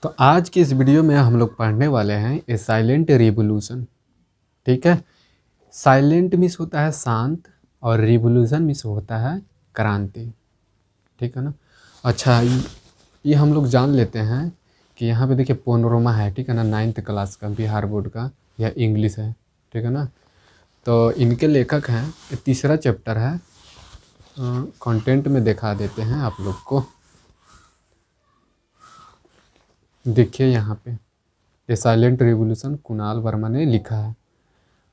तो आज की इस वीडियो में हम लोग पढ़ने वाले हैं ए साइलेंट रिवोल्यूशन। ठीक है। साइलेंट मीन्स होता है शांत और रिवोल्यूशन मीन्स होता है क्रांति। ठीक है ना। अच्छा, ये हम लोग जान लेते हैं कि यहाँ पे देखिए पोनोरमा है। ठीक है ना, 9th क्लास का बिहार बोर्ड का, यह इंग्लिश है। ठीक है ना। तो इनके लेखक हैं, ये तीसरा चैप्टर है। कंटेंट में दिखा देते हैं आप लोग को। देखिए यहाँ पे ये साइलेंट रिवोल्यूशन कुणाल वर्मा ने लिखा है।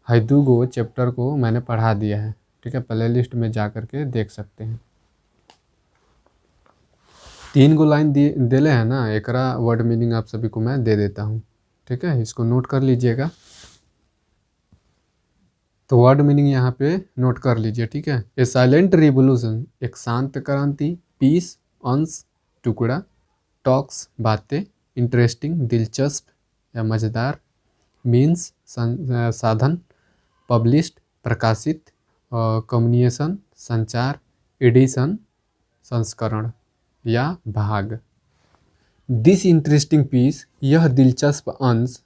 हैदूगो चैप्टर को मैंने पढ़ा दिया है। ठीक है, प्ले लिस्ट में जा कर के देख सकते हैं। 3 गो लाइन दिले हैं ना, एकरा वर्ड मीनिंग आप सभी को मैं दे देता हूँ। ठीक है, इसको नोट कर लीजिएगा। तो वर्ड मीनिंग यहाँ पे नोट कर लीजिए। ठीक है। ए साइलेंट रिवोल्यूशन एक शांत क्रांति, पीस अंश टुकड़ा, टॉक्स बातें, इंटरेस्टिंग दिलचस्प या मज़ेदार, मीन्स साधन, पब्लिश्ड प्रकाशित, कम्युनिकेशन संचार, एडिशन संस्करण या भाग। दिस इंटरेस्टिंग पीस यह दिलचस्प अंश,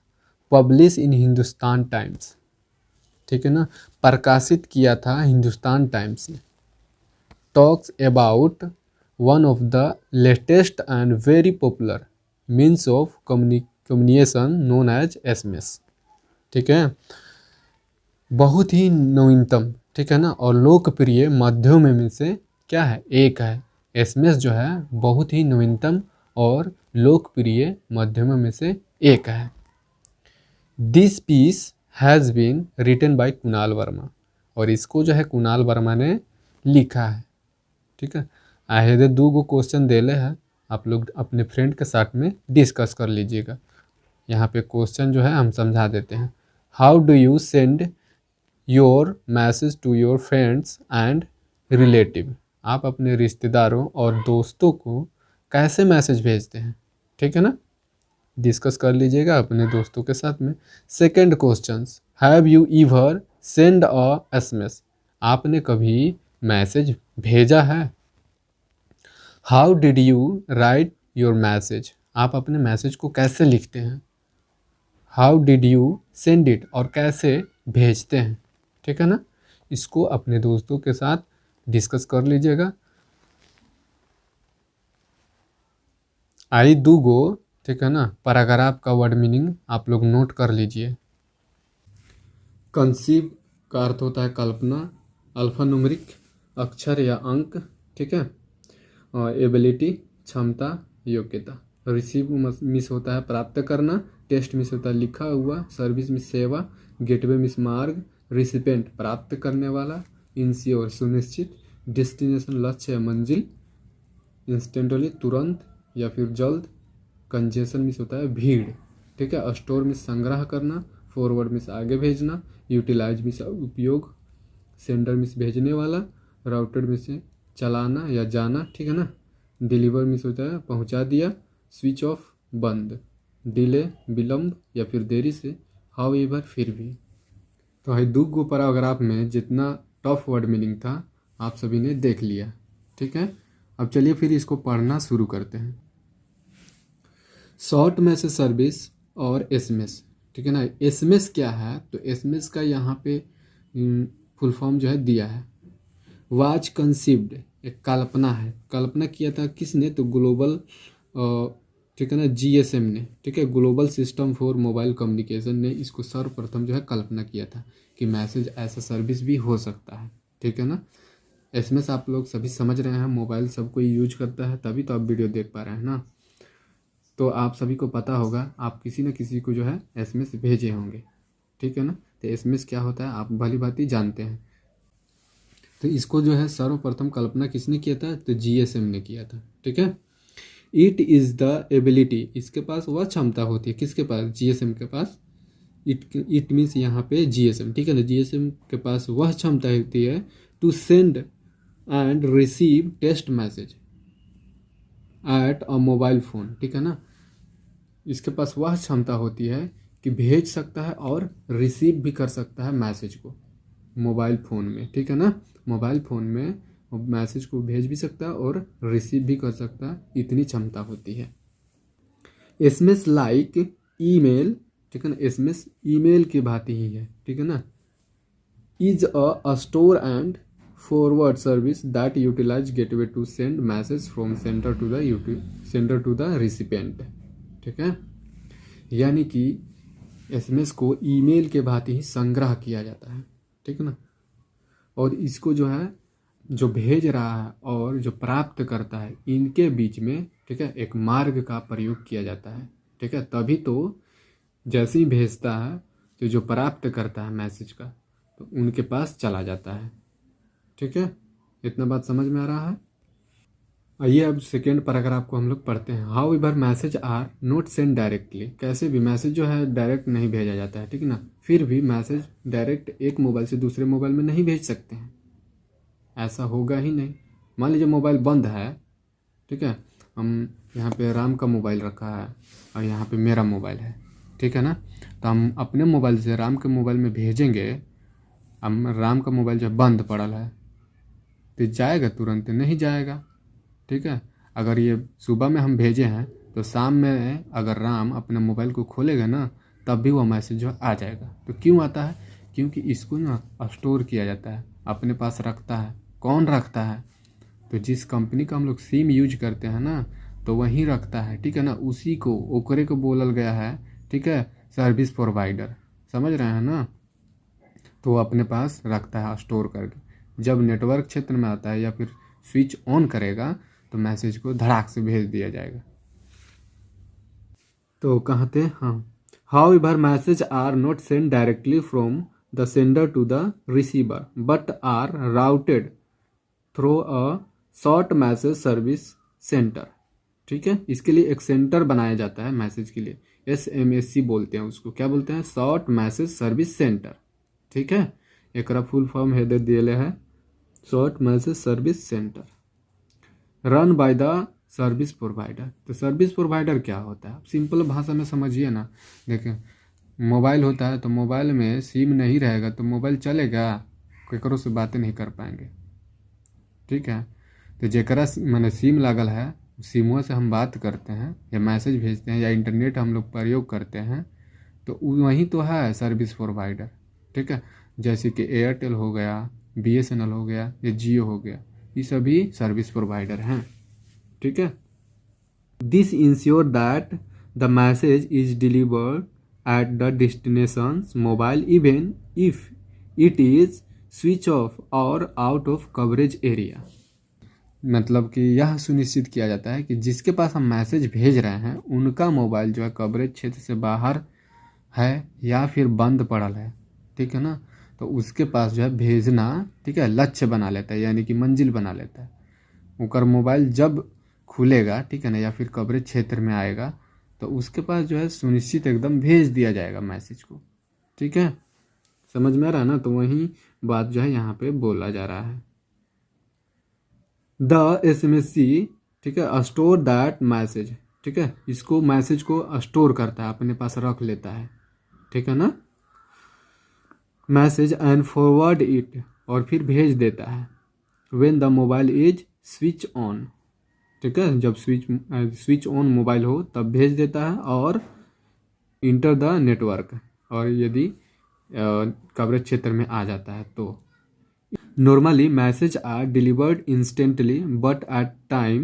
पब्लिश इन हिंदुस्तान टाइम्स। ठीक है ना, प्रकाशित किया था हिंदुस्तान टाइम्स ने। Talks about one of the latest and very popular means of communication known as SMS. ठीक है, बहुत ही नवीनतम, ठीक है ना, और लोकप्रिय माध्यमों में से क्या है, एक है। एसएमएस जो है बहुत ही नवीनतम और लोकप्रिय माध्यमों में से एक है। This piece has been written by Kunal Verma, और इसको जो है कुणाल वर्मा ने लिखा है। ठीक है। आहेदे 2 गो क्वेश्चन देले हैं, आप लोग अपने फ्रेंड के साथ में डिस्कस कर लीजिएगा। यहाँ पे क्वेश्चन जो है हम समझा देते हैं। How do you send your message to your friends and relative. आप अपने रिश्तेदारों और दोस्तों को कैसे मैसेज भेजते हैं। ठीक है ना, डिस्कस कर लीजिएगा अपने दोस्तों के साथ में। Second question, have you ईवर send a SMS. आपने कभी मैसेज भेजा है। How did you right your message. आप अपने मैसेज को कैसे लिखते हैं। How did you send it, और कैसे भेजते हैं। ठीक है ना, इसको अपने दोस्तों के साथ डिस्कस कर लीजिएगा। आई 2 गो, ठीक है ना, पैराग्राफ का वर्ड मीनिंग आप लोग नोट कर लीजिए। कंसीव का अर्थ होता है कल्पना, अल्फा न्यूमेरिक अक्षर या अंक। ठीक है। एबिलिटी क्षमता योग्यता। रिसीव मिस होता है प्राप्त करना, टेस्ट मिस होता है लिखा हुआ, सर्विस मिस सेवा, गेटवे मिस मार्ग, रिसिपेंट प्राप्त करने वाला, इंश्योर सुनिश्चित, डेस्टिनेशन लक्ष्य या मंजिल, इंस्टेंटली तुरंत या फिर जल्द, कंजेशन मिस होता है भीड़। ठीक है। स्टोर मिस संग्रह करना, फॉरवर्ड मिस आगे भेजना, यूटिलाइज मिस उपयोग, सेंडर मिस भेजने वाला, राउटेड मिस चलाना या जाना। ठीक है ना। डिलीवर मिस होता है पहुंचा दिया, स्विच ऑफ बंद, डिले विलम्ब या फिर देरी से, हाउ एवर फिर भी। तो है 2 गो पैराग्राफ में जितना टफ वर्ड मीनिंग था आप सभी ने देख लिया। ठीक है। अब चलिए फिर इसको पढ़ना शुरू करते हैं। शॉर्ट मैसेज सर्विस और एसएमएस। ठीक है ना। एसएमएस क्या है, तो एसएमएस का यहाँ पे फुल फॉर्म जो है दिया है। वाज कंसीव्ड, एक कल्पना है। कल्पना किया था किसने, तो ग्लोबल, ठीक है ना, जीएसएम ने। ठीक है, global system for mobile communication ने इसको सर्वप्रथम जो है कल्पना किया था कि मैसेज ऐसा सर्विस भी हो सकता है। ठीक है ना। एसएमएस आप लोग सभी समझ रहे हैं, मोबाइल सब कोई यूज करता है, तभी तो आप वीडियो देख पा रहे हैं ना। तो आप सभी को पता होगा, आप किसी न किसी को जो है एसएमएस भेजे होंगे। ठीक है ना। तो एसएमएस क्या होता है आप भली भांति जानते हैं। तो इसको जो है सर्वप्रथम कल्पना किसने किया था, तो जीएसएम ने किया था। ठीक है। इट इज़ द एबिलिटी, इसके पास वह क्षमता होती है, किसके पास, जीएसएम के पास। इट मीन्स यहाँ पे जीएसएम। ठीक है ना, जीएसएम के पास वह क्षमता होती है to send and receive text message at a mobile phone. ठीक है ना, इसके पास वह क्षमता होती है कि भेज सकता है और रिसीव भी कर सकता है मैसेज को मोबाइल फ़ोन में। ठीक है ना, मोबाइल फ़ोन में मैसेज को भेज भी सकता है और रिसीव भी कर सकता है, इतनी क्षमता होती है। एसएमएस लाइक ईमेल, ठीक है ना, एसएमएस ईमेल की भांति ही है, ठीक है ना। Is a store and forward service that utilize gateway to send message from sender to the recipient, ठीक है। यानी कि एसएमएस को ईमेल के भांति ही संग्रह किया जाता है, ठीक है ना। और इसको जो है, जो भेज रहा है और जो प्राप्त करता है, इनके बीच में, ठीक है, एक मार्ग का प्रयोग किया जाता है, ठीक है। तभी तो जैसे ही भेजता है तो जो प्राप्त करता है मैसेज का, तो उनके पास चला जाता है, ठीक है। इतना बात समझ में आ रहा है। आइए अब सेकेंड पैराग्राफ को हम लोग पढ़ते हैं। However message are not send directly, कैसे भी मैसेज जो है डायरेक्ट नहीं भेजा जाता है, ठीक है ना। फिर भी मैसेज डायरेक्ट एक मोबाइल से दूसरे मोबाइल में नहीं भेज सकते हैं, ऐसा होगा ही नहीं। मान लीजिए मोबाइल बंद है, ठीक है, हम यहाँ पे राम का मोबाइल रखा है और यहाँ पे मेरा मोबाइल है, ठीक है ना। तो हम अपने मोबाइल से राम के मोबाइल में भेजेंगे, हम राम का मोबाइल जो बंद पड़ल है, तो जाएगा तुरंत? नहीं जाएगा, ठीक है। अगर ये सुबह में हम भेजे हैं तो शाम में अगर राम अपने मोबाइल को खोलेगा ना, तब भी वो मैसेज जो आ जाएगा। तो क्यों आता है? क्योंकि इसको ना स्टोर किया जाता है, अपने पास रखता है। कौन रखता है? तो जिस कंपनी का हम लोग सिम यूज करते हैं ना, तो वहीं रखता है, ठीक है ना। उसी को, ओकरे को बोलल गया है, ठीक है, सर्विस प्रोवाइडर, समझ रहे हैं ना। तो वो अपने पास रखता है स्टोर करके। जब नेटवर्क क्षेत्र में आता है या फिर स्विच ऑन करेगा तो मैसेज को धड़ाक से भेज दिया जाएगा। तो कहाँ थे? हाँ, however message are not send directly from the sender to the receiver but are routed through a short message service center, ठीक है। इसके लिए एक सेंटर बनाया जाता है मैसेज के लिए, SMSC बोलते हैं उसको। क्या बोलते हैं? शॉर्ट मैसेज सर्विस सेंटर, ठीक है। एक फुल फॉर्म है दे दिए है, short message service centre run by the service provider. तो सर्विस प्रोवाइडर क्या होता है? सिंपल भाषा में समझिए ना। देखें, मोबाइल होता है तो मोबाइल में सिम नहीं रहेगा तो मोबाइल चलेगा? केकरो से बातें नहीं कर पाएंगे, ठीक है। तो जेकरा मैंने सिम लागल है, सिमों से हम बात करते हैं या मैसेज भेजते हैं या इंटरनेट हम लोग प्रयोग करते हैं, तो वही तो है सर्विस प्रोवाइडर, ठीक है। जैसे कि एयरटेल हो गया, BSNL हो गया या जियो हो गया, ये सभी सर्विस प्रोवाइडर हैं, ठीक है। This ensure that the message is delivered at the destinations mobile even if it is switch off और आउट ऑफ कवरेज एरिया। मतलब कि यह सुनिश्चित किया जाता है कि जिसके पास हम मैसेज भेज रहे हैं उनका मोबाइल जो है कवरेज क्षेत्र से बाहर है या फिर बंद पड़ल है, ठीक है ना। तो उसके पास जो है भेजना, ठीक है, लक्ष्य बना लेता है, यानी कि मंजिल बना लेता है। उनका मोबाइल जब खुलेगा, ठीक है ना, या फिर कवरेज क्षेत्र में आएगा, तो उसके पास जो है सुनिश्चित एकदम भेज दिया जाएगा मैसेज को, ठीक है। समझ में आ रहा है ना। तो वही बात जो है यहाँ पे बोला जा रहा है। द SMSC, ठीक है, स्टोर दैट मैसेज, ठीक है, इसको मैसेज को स्टोर करता है, अपने पास रख लेता है, ठीक है ना, मैसेज एंड फॉरवर्ड इट, और फिर भेज देता है when the mobile is switch on, ठीक है, जब स्विच ऑन मोबाइल हो तब भेज देता है, और इंटर द नेटवर्क, और यदि कवरेज क्षेत्र में आ जाता है तो। Normally, messages are delivered instantly, but at time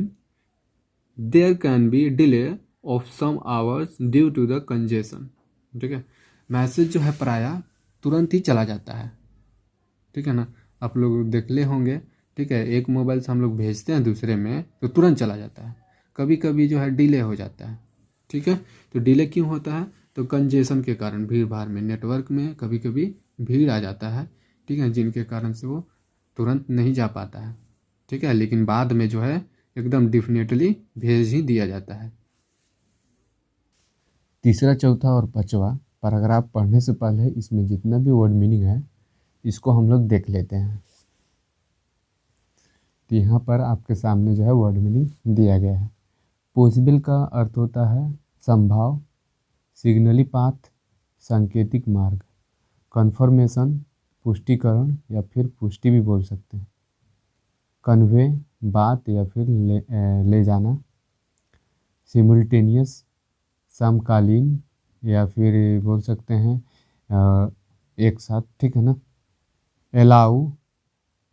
there can be delay of some hours due to the congestion, ठीक है। मैसेज जो है प्रायः तुरंत ही चला जाता है, ठीक है ना। आप लोग देख ले होंगे, ठीक है, एक मोबाइल से हम लोग भेजते हैं दूसरे में तो तुरंत चला जाता है। कभी कभी जो है डिले हो जाता है, ठीक है। तो डिले क्यों होता है? तो कंजेशन के कारण, भीड़ भाड़ में, नेटवर्क में कभी कभी भीड़ आ जाता है, ठीक है, जिनके कारण से वो तुरंत नहीं जा पाता है, ठीक है। लेकिन बाद में जो है एकदम डेफिनेटली भेज ही दिया जाता है। तीसरा, चौथा और पांचवा पैराग्राफ पढ़ने से पहले इसमें जितना भी वर्ड मीनिंग है इसको हम लोग देख लेते हैं। तो यहाँ पर आपके सामने जो है वर्ड मीनिंग दिया गया है। पॉसिबल का अर्थ होता है संभाव, सिग्नली पाथ सांकेतिक मार्ग, कन्फर्मेशन पुष्टिकरण या फिर पुष्टि भी बोल सकते हैं, कन्वे बात या फिर ले जाना, सिमुल्टेनियस समकालीन या फिर बोल सकते हैं एक साथ, ठीक है ना। अलाउ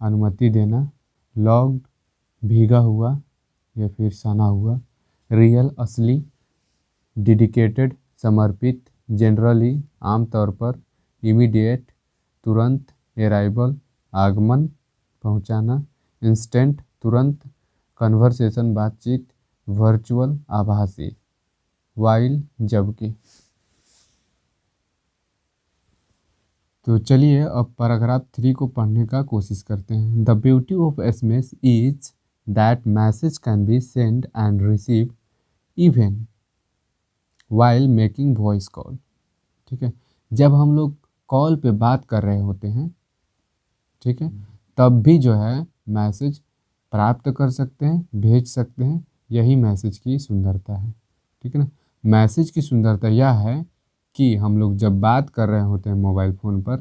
अनुमति देना, लॉग्ड भीगा हुआ या फिर सना हुआ, रियल असली, डेडिकेटेड समर्पित, जनरली आमतौर पर, इमीडिएट तुरंत, अराइवल आगमन पहुंचाना, इंस्टेंट तुरंत, कन्वर्सेशन बातचीत, वर्चुअल आभासी, वाइल जबकि। तो चलिए अब पैराग्राफ 3 को पढ़ने का कोशिश करते हैं। The beauty of SMS is that message can be send and receive even while making voice call. ठीक है, जब हम लोग कॉल पे बात कर रहे होते हैं, ठीक है, तब भी जो है मैसेज प्राप्त कर सकते हैं, भेज सकते हैं। यही मैसेज की सुंदरता है, ठीक है ना। मैसेज की सुंदरता यह है कि हम लोग जब बात कर रहे होते हैं मोबाइल फ़ोन पर,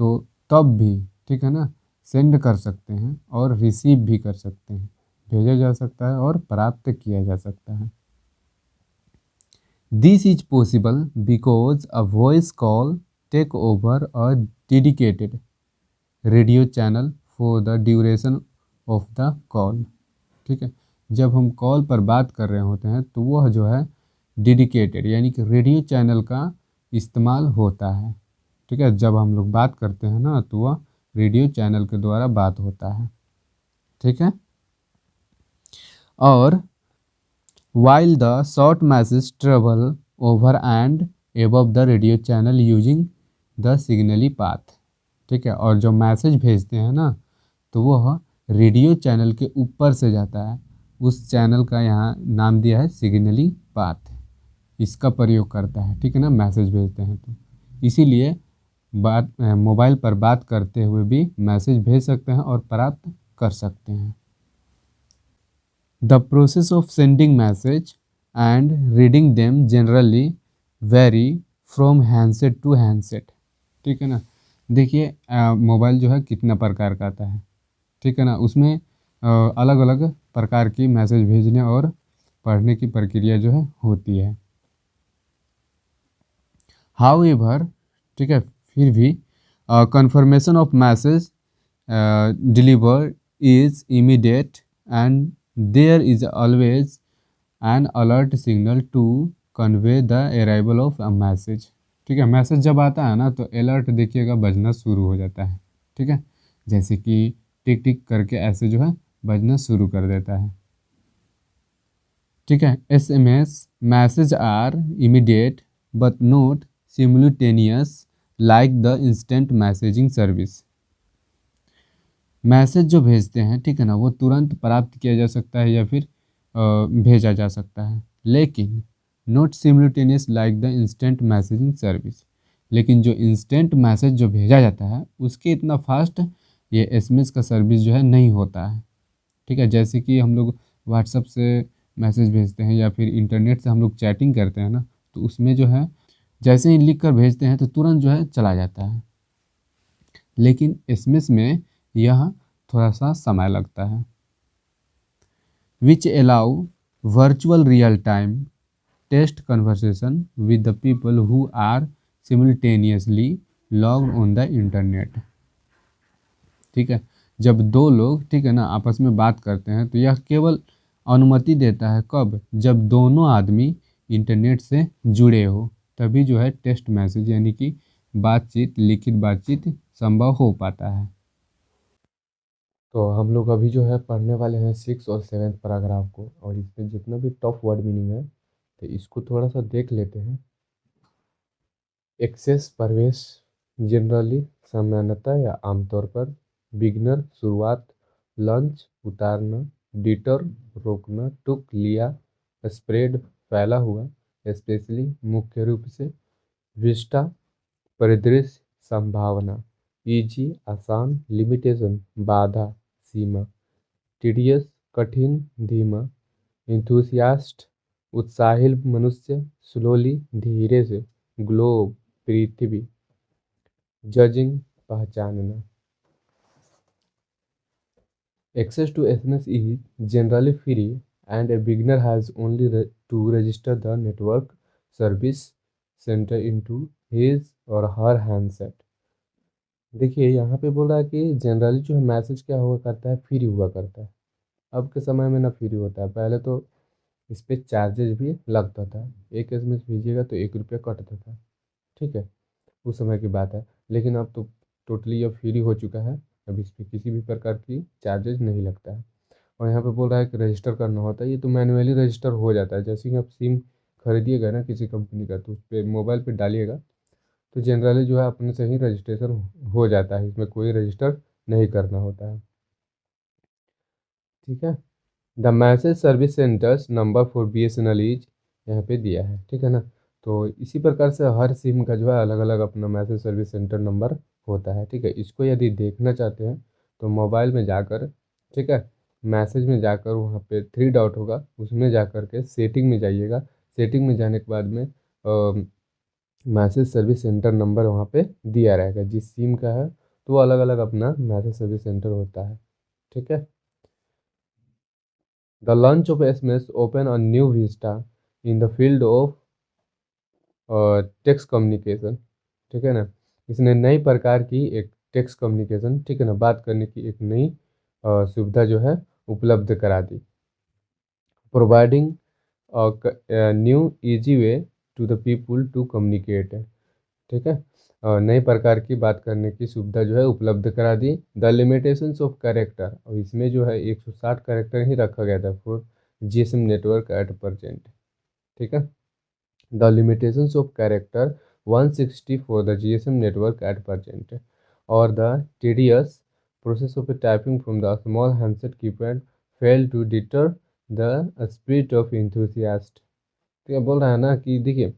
तो तब भी, ठीक है ना, सेंड कर सकते हैं और रिसीव भी कर सकते हैं, भेजा जा सकता है और प्राप्त किया जा सकता है। This is possible because a voice call take over a dedicated radio channel for the duration of the call. ठीक है, जब हम कॉल पर बात कर रहे होते हैं तो वह जो है डेडिकेटेड यानी कि रेडियो चैनल का इस्तेमाल होता है। ठीक है, जब हम लोग बात करते हैं ना तो वह रेडियो चैनल के द्वारा बात होता है। ठीक है, और while the short message travel over and above the radio channel using the signally path। ठीक है, और जो मैसेज भेजते हैं ना तो वह रेडियो चैनल के ऊपर से जाता है। उस चैनल का यहाँ नाम दिया है सिग्नली पाथ, इसका प्रयोग करता है। ठीक है ना, मैसेज भेजते हैं तो इसीलिए बात मोबाइल पर बात करते हुए भी मैसेज भेज सकते हैं और प्राप्त कर सकते हैं। The process of sending message and reading them generally vary from handset to handset। ठीक है ना, देखिए मोबाइल जो है कितना प्रकार का आता है, ठीक है ना, उसमें अलग अलग प्रकार की मैसेज भेजने और पढ़ने की प्रक्रिया जो है होती है। हाउएवर, ठीक है, फिर भी confirmation of message delivered is immediate and there is always an alert signal to convey the arrival of a message। ठीक है, मैसेज जब आता है ना तो अलर्ट देखिएगा बजना शुरू हो जाता है। ठीक है, जैसे कि टिक टिक करके ऐसे जो है बजना शुरू कर देता है। ठीक है, SMS message are immediate but not simultaneous like the instant messaging service. Message जो भेजते हैं, ठीक है ना, वो तुरंत प्राप्त किया जा सकता है या फिर भेजा जा सकता है, लेकिन not simultaneous like the instant messaging service. लेकिन जो इंस्टेंट मैसेज जो भेजा जाता है उसके इतना फास्ट ये एसएमएस का सर्विस जो है नहीं होता है। ठीक है, जैसे कि हम लोग व्हाट्सएप से मैसेज भेजते हैं या फिर इंटरनेट से हम लोग चैटिंग करते हैं ना, तो उसमें जो है जैसे ही लिख कर भेजते हैं तो तुरंत जो है चला जाता है, लेकिन एसएमएस में यह थोड़ा सा समय लगता है। Which allow virtual real time test conversation with the people who are simultaneously logged on the internet. ठीक है, जब दो लोग, ठीक है ना, आपस में बात करते हैं तो यह केवल अनुमति देता है कब, जब दोनों आदमी इंटरनेट से जुड़े हो, तभी जो है टेक्स्ट मैसेज यानी कि बातचीत, लिखित बातचीत संभव हो पाता है। तो हम लोग अभी जो है पढ़ने वाले हैं 6 और 7 पैराग्राफ को, और इसमें जितना भी टफ वर्ड मीनिंग है तो इसको थोड़ा सा देख लेते हैं। एक्सेस प्रवेश, जनरली सामान्यतः या आमतौर पर, बिगनर शुरुआत, लंच उतारना, डिटर रोकना, टुक लिया, स्प्रेड फैला हुआ, स्पेशली मुख्य रूप से, विस्टा परिदृश्य संभावना, इजी आसान, लिमिटेशन बाधा सीमा, टीडियस कठिन धीमा, इंथुसियास्ट उत्साहिल मनुष्य, स्लोली धीरे से, ग्लोब पृथ्वी, जजिंग पहचानना। Access to SMS is generally free and a beginner has only to register the network service centre into his और हर हैंडसेट। देखिए यहाँ पे बोल रहा है कि जनरली जो है मैसेज क्या हुआ करता है, फ्री हुआ करता है। अब के समय में ना फ्री होता है, पहले तो इस पे चार्जेस भी लगता था। एक एसएमएस भेजिएगा तो 1 रुपया कटता था, ठीक है, उस समय की बात है। लेकिन अब तो टोटली अब फ्री हो चुका है, अब इस पे किसी भी प्रकार की चार्जेस नहीं लगता है। और यहाँ पे बोल रहा है कि रजिस्टर करना होता है, ये तो मैनुअली रजिस्टर हो जाता है। जैसे कि आप सिम खरीदिएगा ना किसी कंपनी का, तो उस पर मोबाइल पे डालिएगा तो जनरली जो है अपने से ही रजिस्ट्रेशन हो जाता है, इसमें कोई रजिस्टर नहीं करना होता है, ठीक है। The message service centres number for BSNL is यहाँ पे दिया है, ठीक है ना। तो इसी प्रकार से हर सिम का जो है अलग अलग अपना मैसेज सर्विस सेंटर नंबर होता है, ठीक है। इसको यदि देखना चाहते हैं तो मोबाइल में जाकर, ठीक है, मैसेज में जाकर वहाँ पे 3 डॉट होगा, उसमें जाकर के सेटिंग में जाइएगा। सेटिंग में जाने के बाद में मैसेज सर्विस सेंटर नंबर वहाँ पे दिया रहेगा, जिस सिम का है तो वो अलग अलग अपना मैसेज सर्विस सेंटर होता है, ठीक है। The launch of SMS opened a new vista in the field of text communication, ठीक है ना। इसने नई प्रकार की एक टेक्स्ट कम्युनिकेशन, ठीक है ना, बात करने की एक नई सुविधा जो है उपलब्ध करा दी। Providing new easy way to the people to communicate, ठीक है। नए प्रकार की बात करने की सुविधा जो है उपलब्ध करा दी। द लिमिटेशंस ऑफ कैरेक्टर, और इसमें जो है 160 कैरेक्टर ही रखा गया था for GSM network at present, ठीक है। The limitations of character 160 for the GSM network at present, और the tedious process of typing from the small handset keypad failed to deter the spirit of enthusiast। तो ये बोल रहा है ना कि देखिए,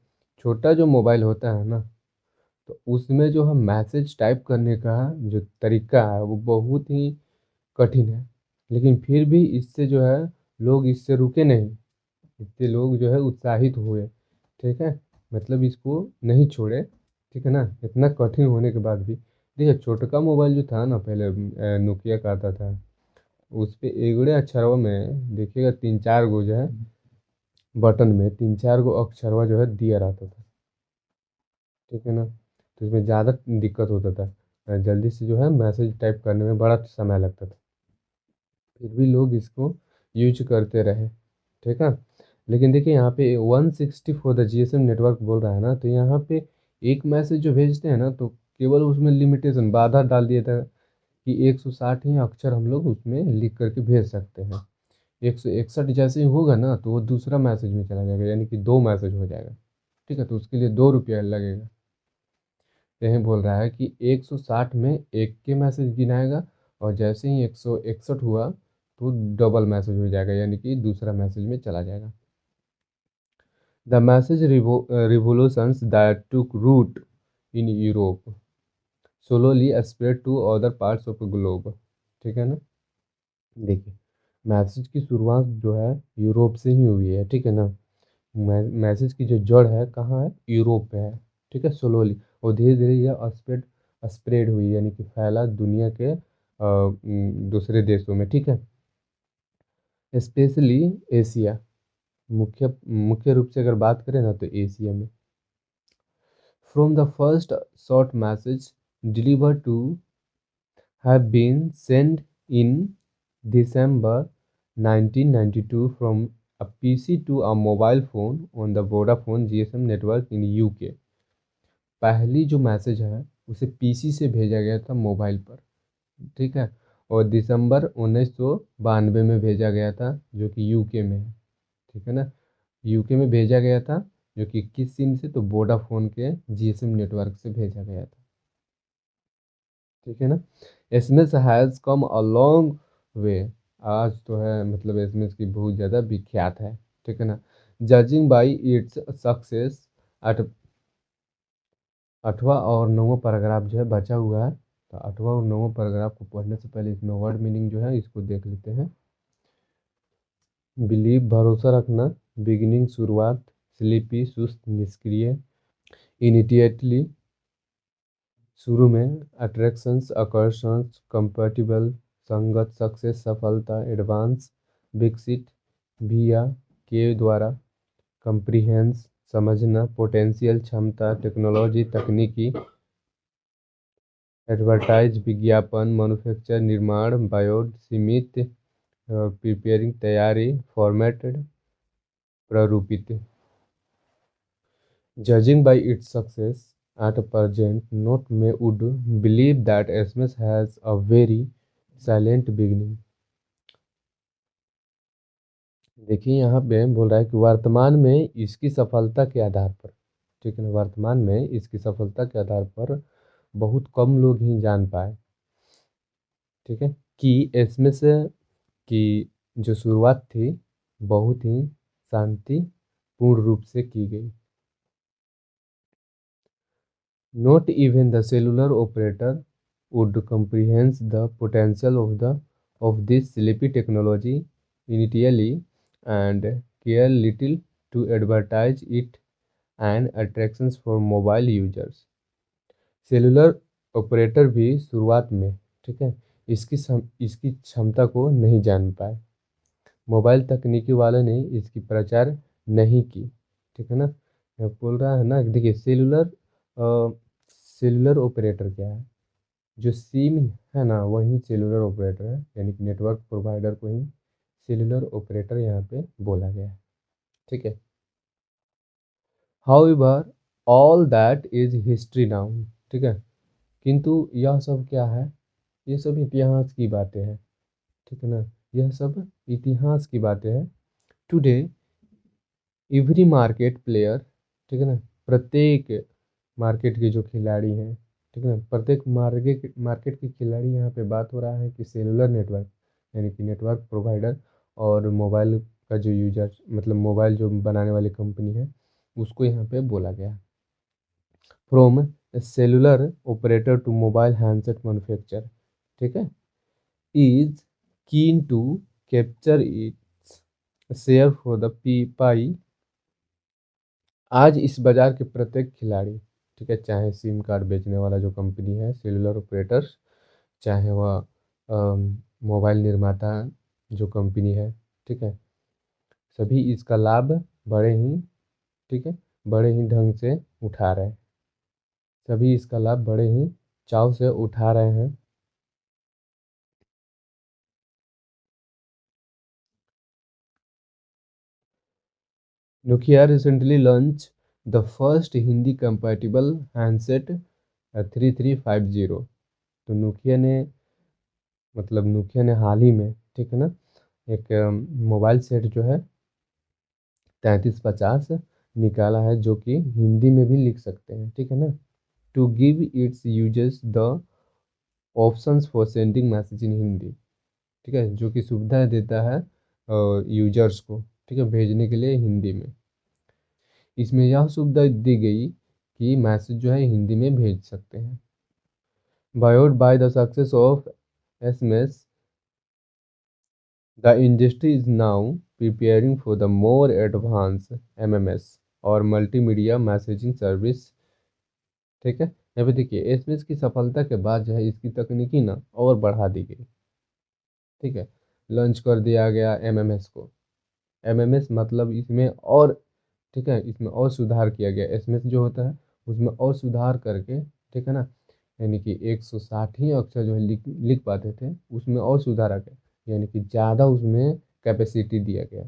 छोटा जो मोबाइल होता है ना, तो उसमें जो हम मैसेज टाइप करने का जो तरीका है वो बहुत ही कठिन है। लेकिन फिर भी इससे जो है लोग इससे रुके नहीं, इससे लोग जो है उत्साहित हुए, ठीक है, मतलब इसको नहीं छोड़े, ठीक है ना। इतना कठिन होने के बाद भी देखिए, छोटका मोबाइल जो था ना पहले नोकिया का आता था, उस पे एगोड़े अक्षरवा में देखिएगा 3-4 गो जो है बटन में 3-4 गो अक्षरवा जो है दिया रहता था, ठीक है ना। तो इसमें ज़्यादा दिक्कत होता था, जल्दी से जो है मैसेज टाइप करने में बड़ा समय लगता था, फिर भी लोग इसको यूज करते रहे, ठीक है। लेकिन देखिए यहाँ पे 160 फॉर द जीएसएम नेटवर्क बोल रहा है ना, तो यहाँ पे एक मैसेज जो भेजते हैं ना, तो केवल उसमें लिमिटेशन बाधा डाल दिया था कि 160 ही अक्षर हम लोग उसमें लिख करके भेज सकते हैं। 161 जैसे ही होगा ना तो वो दूसरा मैसेज में चला जाएगा, यानी कि 2 मैसेज हो जाएगा, ठीक है। तो उसके लिए 2 रुपया लगेगा। यही बोल रहा है कि 160 में एक के मैसेज गिनाएगा, और जैसे ही 161 हुआ तो डबल मैसेज हो जाएगा, यानी कि दूसरा मैसेज में चला जाएगा। The message revolutions that took root in Europe slowly spread to other parts of globe, ठीक है ना। देखिए, मैसेज की शुरुआत जो है यूरोप से ही हुई है, ठीक है ना। मैसेज की जो जड़ है कहाँ है, यूरोप पे है, ठीक है, स्लोली। और धीरे धीरे यह स्प्रेड स्प्रेड हुई, यानी कि फैला दुनिया के दूसरे देशों में, ठीक है, स्पेशली एशिया। मुख्य मुख्य रूप से अगर बात करें ना तो एशिया में। From the first short message deliver to have been sent in December 1992 from a PC to a mobile phone on the Vodafone GSM network in UK। पहली जो मैसेज है उसे पीसी से भेजा गया था मोबाइल पर, ठीक है, और दिसंबर 1992 में भेजा गया था, जो कि यूके में है, ठीक है ना। यूके में भेजा गया था, जो कि किस सिम से, तो वोडाफोन के जीएसएम नेटवर्क से भेजा गया था, ठीक है ना। SMS has come a long way, आज तो है मतलब एसएमएस की बहुत ज़्यादा विख्यात है, ठीक है ना। Judging by its success at 8वां और 9वां पैराग्राफ जो है बचा हुआ है, तो 8वां और 9वां पैराग्राफ को पढ़ने से पहले इसमें वर्ड मीनिंग जो है इसको देख लेते हैं। बिलीव भरोसा रखना, बिगिनिंग शुरुआत, स्लीपी सुस्त निष्क्रिय, इनिटिएटली शुरू में, अट्रैक्शंस आकर्षण, कंपैटिबल संगत, सक्सेस सफलता, एडवांस विकसित, via के द्वारा, कंप्रीहेंस समझना, पोटेंशियल, क्षमता, टेक्नोलॉजी, तकनीकी, एडवर्टाइज, विज्ञापन, मैन्युफैक्चर, निर्माण, बायोड, सीमित, प्रिपेयरिंग, तैयारी, फॉर्मेटेड, प्रारूपित। Judging by its success at present, not may would believe that SMS has a very silent beginning। देखिए यहाँ पे बोल रहा है कि वर्तमान में इसकी सफलता के आधार पर, ठीक है ना, वर्तमान में इसकी सफलता के आधार पर बहुत कम लोग ही जान पाए, ठीक है, कि एसएमएस की जो शुरुआत थी बहुत ही शांतिपूर्ण रूप से की गई। Not even the cellular operator would comprehend the potential of this sleepy technology initially and care little to advertise it and attractions for mobile users। Cellular operator भी शुरुआत में, ठीक है, इसकी क्षमता को नहीं जान पाए। मोबाइल तकनीकी वालों ने इसकी प्रचार नहीं की, ठीक है ना। मैं बोल रहा है ना, देखिए सेलुलर ऑपरेटर क्या है, जो सिम है ना वही सेलुलर ऑपरेटर है, यानी कि नेटवर्क प्रोवाइडर को ही सेलुलर ऑपरेटर यहाँ पे बोला गया है, ठीक है। However all that is history now, ठीक है, किंतु यह सब क्या है, ये सब इतिहास की बातें हैं, ठीक है ना, यह सब इतिहास की बातें हैं। टुडे एवरी मार्केट प्लेयर, ठीक है ना, प्रत्येक मार्केट के जो खिलाड़ी हैं, ठीक है ना, प्रत्येक मार्केट के खिलाड़ी, यहाँ पे बात हो रहा है कि सेलुलर नेटवर्क यानी कि नेटवर्क प्रोवाइडर और मोबाइल का जो यूजर, मतलब मोबाइल जो बनाने वाली कंपनी है उसको यहाँ पे बोला गया। From cellular operator to mobile handset manufacture, ठीक है, is keen to capture its share for the pie. आज इस बाजार के प्रत्येक खिलाड़ी, ठीक है, चाहे सिम कार्ड बेचने वाला जो कंपनी है सेलुलर ऑपरेटर्स, चाहे वह मोबाइल निर्माता जो कंपनी है, ठीक है, सभी इसका लाभ बड़े ही, ठीक है, बड़े ही ढंग से उठा रहे हैं, सभी इसका लाभ बड़े ही चाव से उठा रहे हैं। Nokia recently launched the first Hindi compatible handset 3350। तो नोकिया ने हाल ही में, ठीक है ना, एक मोबाइल सेट जो है 3350 निकाला है, जो कि हिंदी में भी लिख सकते हैं, ठीक है ना, to give its users the options for sending message in Hindi, ठीक है, जो कि सुविधा देता है यूजर्स को, ठीक है, भेजने के लिए हिंदी में। इसमें यह सुविधा दी गई कि मैसेज जो है हिंदी में भेज सकते हैं। BYOD by the success of SMS, the industry is now preparing for the more advance MMS और मल्टीमीडिया मैसेजिंग सर्विस, ठीक है। यहाँ पे देखिए एसएमएस की सफलता के बाद जो है इसकी तकनीकी ना और बढ़ा दी गई, ठीक है, लॉन्च कर दिया गया एमएमएस को। एमएमएस मतलब इसमें और, ठीक है, इसमें और सुधार किया गया। एसएमएस जो होता है उसमें और सुधार करके, ठीक है ना, यानी कि 160 ही अक्षर जो है लिख लिख पाते थे, उसमें और सुधार आ गया, यानी कि ज़्यादा उसमें कैपेसिटी दिया गया,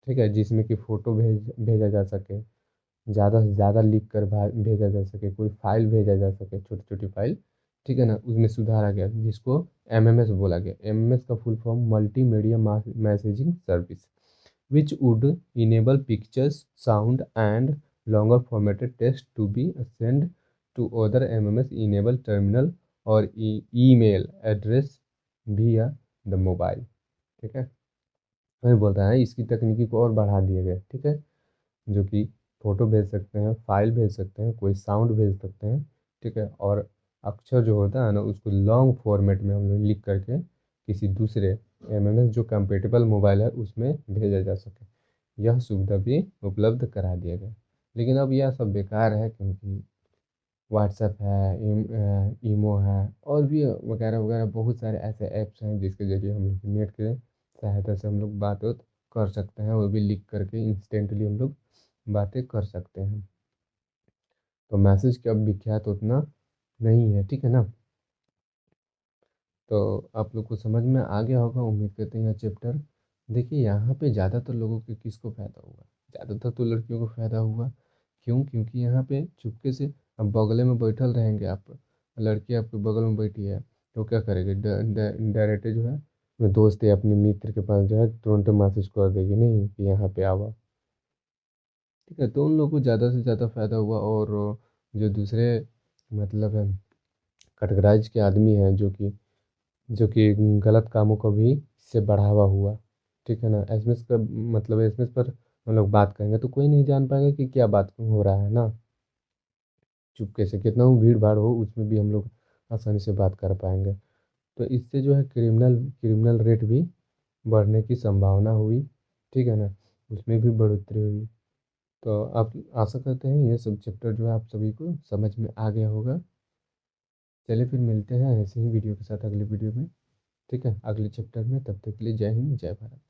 ठीक है, जिसमें कि फ़ोटो भेजा जा सके, ज़्यादा से ज़्यादा लिख कर भेजा जा सके, कोई फाइल भेजा जा सके, छोटी छोटी फाइल, ठीक है ना, उसमें सुधार आ गया, जिसको एमएमएस बोला गया। एमएमएस का full form multimedia messaging service, which would enable pictures, sound, and longer formatted text to be sent to other MMS enable terminal और email address via the mobile, ठीक है। वही बोल रहा है इसकी तकनीकी को और बढ़ा दिया गया, ठीक है, जो कि फ़ोटो भेज सकते हैं, फाइल भेज सकते हैं, कोई साउंड भेज सकते हैं, ठीक है, और अक्षर जो होता है ना उसको लॉन्ग फॉर्मेट में हम लोग लिख करके किसी दूसरे एमएमएस जो कंपेटेबल मोबाइल है उसमें भेजा जा सके, यह सुविधा भी उपलब्ध करा दिया गया। लेकिन अब यह सब बेकार है, क्योंकि व्हाट्सएप है, ईमो है, और भी वगैरह वगैरह बहुत सारे ऐसे ऐप्स हैं जिसके ज़रिए हम लोग नेट के सहायता से हम लोग बात कर सकते हैं, वो भी लिख करके इंस्टेंटली हम लोग बातें कर सकते हैं। तो मैसेज कब विख्यात उतना नहीं है, ठीक है ना। तो आप लोग को समझ में आ गया होगा, उम्मीद करते हैं यह चैप्टर। देखिए यहाँ पे ज़्यादातर लोगों के किसको फ़ायदा हुआ, ज़्यादातर तो लड़कियों को फ़ायदा हुआ। क्यों? क्योंकि यहाँ पे चुपके से अब बगले में बैठल रहेंगे आप, लड़की आपके बगल में बैठी है, तो क्या करेगी, डायरेक्ट जो है अपने दोस्त या अपने मित्र के पास जो है तुरंत मैसेज कर देगी, नहीं कि यहाँ पे आवा। ठीक है, तो उन लोगों को ज़्यादा से ज़्यादा फ़ायदा हुआ। और जो दूसरे मतलब है कैटेगराइज के आदमी हैं, जो कि गलत कामों को भी इससे बढ़ावा हुआ। ठीक है ना, एसएमएस का मतलब एसएमएस पर हम लोग बात करेंगे तो कोई नहीं जान पाएगा कि क्या बात हो रहा है ना। चुपके से कितना भी भीड़ भाड़ हो उसमें भी हम लोग आसानी से बात कर पाएंगे। तो इससे जो है क्रिमिनल रेट भी बढ़ने की संभावना हुई। ठीक है ना, उसमें भी बढ़ोतरी हुई। तो आप आशा करते हैं ये सब चैप्टर जो है आप सभी को समझ में आ गया होगा। चलिए फिर मिलते हैं ऐसे ही वीडियो के साथ अगले वीडियो में। ठीक है, अगले चैप्टर में। तब तक के लिए जय हिंद, जय भारत।